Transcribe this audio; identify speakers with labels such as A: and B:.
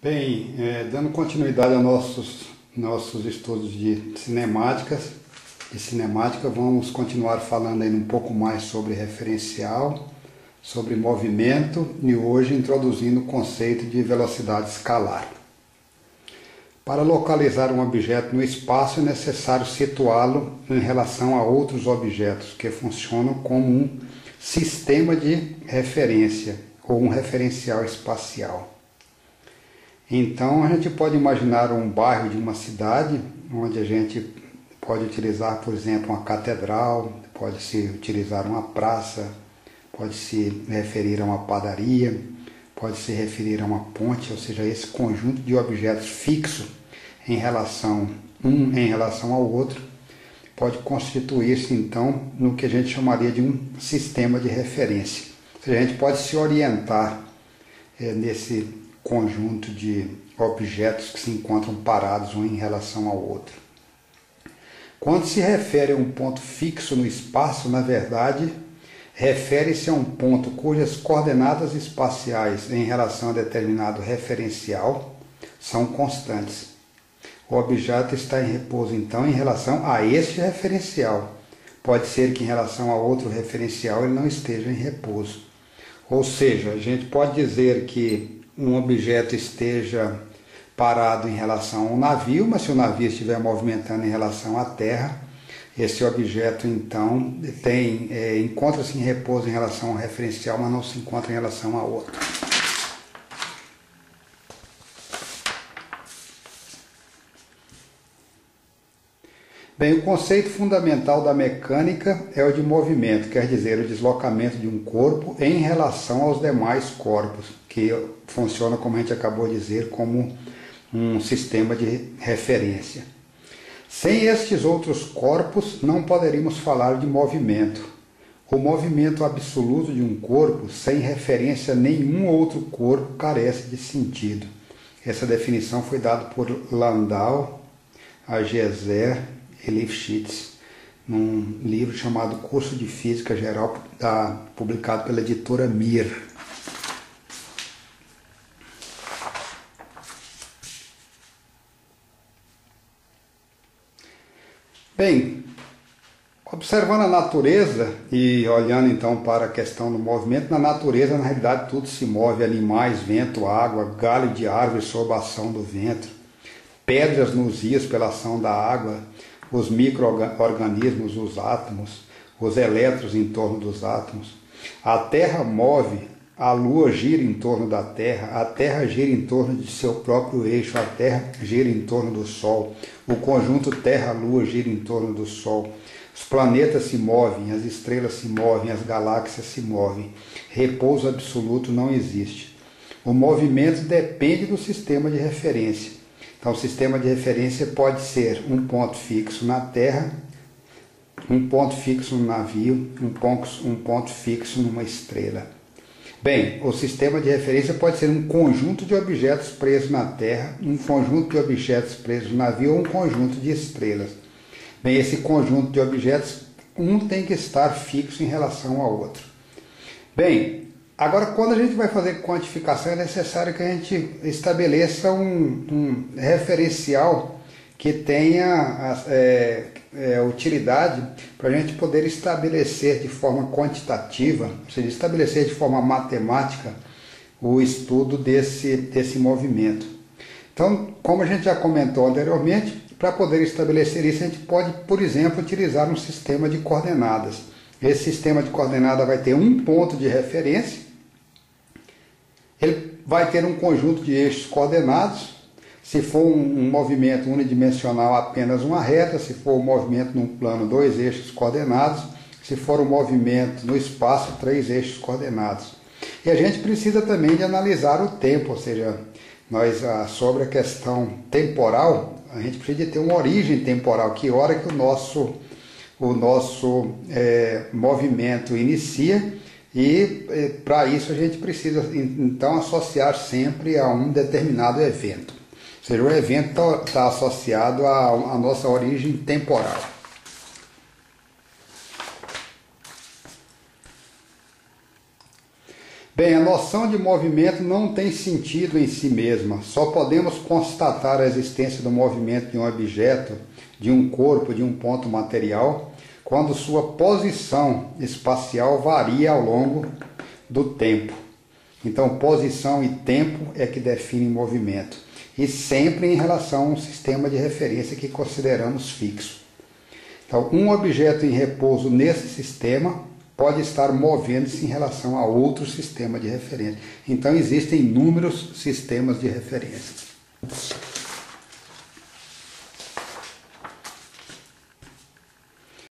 A: Bem, dando continuidade aos nossos estudos de cinemática, vamos continuar falando aí um pouco mais sobre referencial, sobre movimento e hoje introduzindo o conceito de velocidade escalar. Para localizar um objeto no espaço é necessário situá-lo em relação a outros objetos que funcionam como um sistema de referência ou um referencial espacial. Então a gente pode imaginar um bairro de uma cidade onde a gente pode utilizar, por exemplo, uma catedral, pode-se utilizar uma praça, pode-se referir a uma padaria, pode-se referir a uma ponte, ou seja, esse conjunto de objetos fixos em relação ao outro pode constituir-se então no que a gente chamaria de um sistema de referência. Ou seja, a gente pode se orientar nesse conjunto de objetos que se encontram parados um em relação ao outro. Quando se refere a um ponto fixo no espaço, na verdade, refere-se a um ponto cujas coordenadas espaciais em relação a determinado referencial são constantes. O objeto está em repouso, então, em relação a este referencial. Pode ser que em relação a outro referencial ele não esteja em repouso. Ou seja, a gente pode dizer que um objeto esteja parado em relação a um navio, mas se o navio estiver movimentando em relação à terra, esse objeto então encontra-se em repouso em relação ao referencial, mas não se encontra em relação a outro. Bem, o conceito fundamental da mecânica é o de movimento, quer dizer, o deslocamento de um corpo em relação aos demais corpos, que funciona, como a gente acabou de dizer, como um sistema de referência. Sem estes outros corpos, não poderíamos falar de movimento. O movimento absoluto de um corpo, sem referência a nenhum outro corpo, carece de sentido. Essa definição foi dada por Landau, Althusser e Lifshitz, num livro chamado Curso de Física Geral, publicado pela editora Mir. Bem, observando a natureza e olhando então para a questão do movimento, na natureza, na realidade, tudo se move: animais, vento, água, galho de árvore sob a ação do vento, pedras nos rios pela ação da água, os micro-organismos, os átomos, os elétrons em torno dos átomos. A Terra move, a Lua gira em torno da Terra, a Terra gira em torno de seu próprio eixo, a Terra gira em torno do Sol, o conjunto Terra-Lua gira em torno do Sol, os planetas se movem, as estrelas se movem, as galáxias se movem. Repouso absoluto não existe. O movimento depende do sistema de referência. Então, o sistema de referência pode ser um ponto fixo na Terra, um ponto fixo no navio, um ponto fixo numa estrela. Bem, o sistema de referência pode ser um conjunto de objetos presos na Terra, um conjunto de objetos presos no navio ou um conjunto de estrelas. Bem, esse conjunto de objetos, um tem que estar fixo em relação ao outro. Bem, agora, quando a gente vai fazer quantificação, é necessário que a gente estabeleça um referencial que tenha utilidade para a gente poder estabelecer de forma quantitativa, ou seja, estabelecer de forma matemática o estudo desse movimento. Então, como a gente já comentou anteriormente, para poder estabelecer isso, a gente pode, por exemplo, utilizar um sistema de coordenadas. Esse sistema de coordenadas vai ter um ponto de referência, ele vai ter um conjunto de eixos coordenados. Se for um movimento unidimensional, apenas uma reta; se for um movimento num plano, 2 eixos coordenados; se for um movimento no espaço, 3 eixos coordenados. E a gente precisa também de analisar o tempo, ou seja, sobre a questão temporal, a gente precisa de ter uma origem temporal, que hora que o nosso movimento inicia, e para isso a gente precisa então associar sempre a um determinado evento. Ou seja, o evento está associado à nossa origem temporal. Bem, a noção de movimento não tem sentido em si mesma. Só podemos constatar a existência do movimento de um objeto, de um corpo, de um ponto material, quando sua posição espacial varia ao longo do tempo. Então, posição e tempo é que definem movimento. E sempre em relação a um sistema de referência que consideramos fixo. Então, um objeto em repouso nesse sistema pode estar movendo-se em relação a outro sistema de referência. Então, existem inúmeros sistemas de referência.